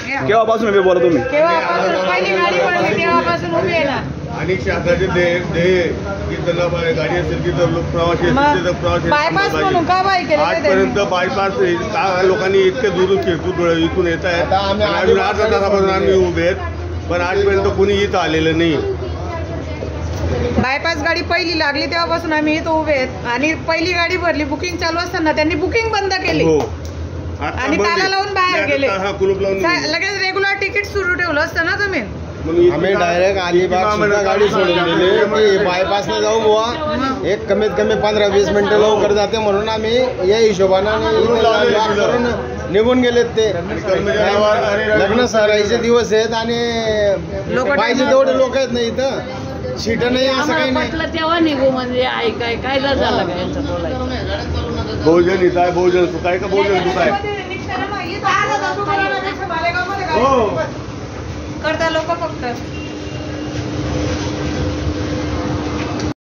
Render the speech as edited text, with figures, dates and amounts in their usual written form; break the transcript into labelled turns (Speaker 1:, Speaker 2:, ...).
Speaker 1: केव्हापासून उभे बोला तुम्ही?
Speaker 2: केव्हापासून पहिली गाडी पडली तेव्हापासून उभी आहे ना.
Speaker 3: आणि शासनाचे ध्येय की त्यांना गाडी असेल की प्रवासी असेल तिथं प्रवासी
Speaker 2: बायपास म्हणून का बाय केलं
Speaker 3: आजपर्यंत बायपास लोकांनी इतके दूर इथून येत आहेत आणि अजून 8 तासापासून आम्ही उभे आहेत, पण आजपर्यंत कोणी इथं आलेलं नाही.
Speaker 2: बायपास गाडी पहिली लागली तेव्हापासून आम्ही इथं उभे आहेत आणि पहिली गाडी भरली बुकिंग चालू असताना त्यांनी बुकिंग बंद केली आणि ताला लावून बाहेर गेले. लगेच रेग्युलर तिकीट सुरू ठेवलं असतं ना तुम्ही.
Speaker 4: आम्ही डायरेक्ट अलिबाग सुद्धा गाडी सोडून गेली की बायपासने जाऊ बुवा, एक कमीत कमी 15-20 मिनिटं लवकर जाते म्हणून आम्ही या हिशोबानं निघून गेलेत. ते लग्न सराईचे दिवस आहेत आणि पाहिजे तेवढे लोक आहेत ना इथं, सीट नाही असं काही नाही.
Speaker 5: तेव्हा निघू म्हणजे ऐकाय काय झालं काय यांचं बोलायचं.
Speaker 3: बहुजन हित आहे, बहुजन सुख आहे का बहुजन दुःख आहे
Speaker 2: करता लोक फक्त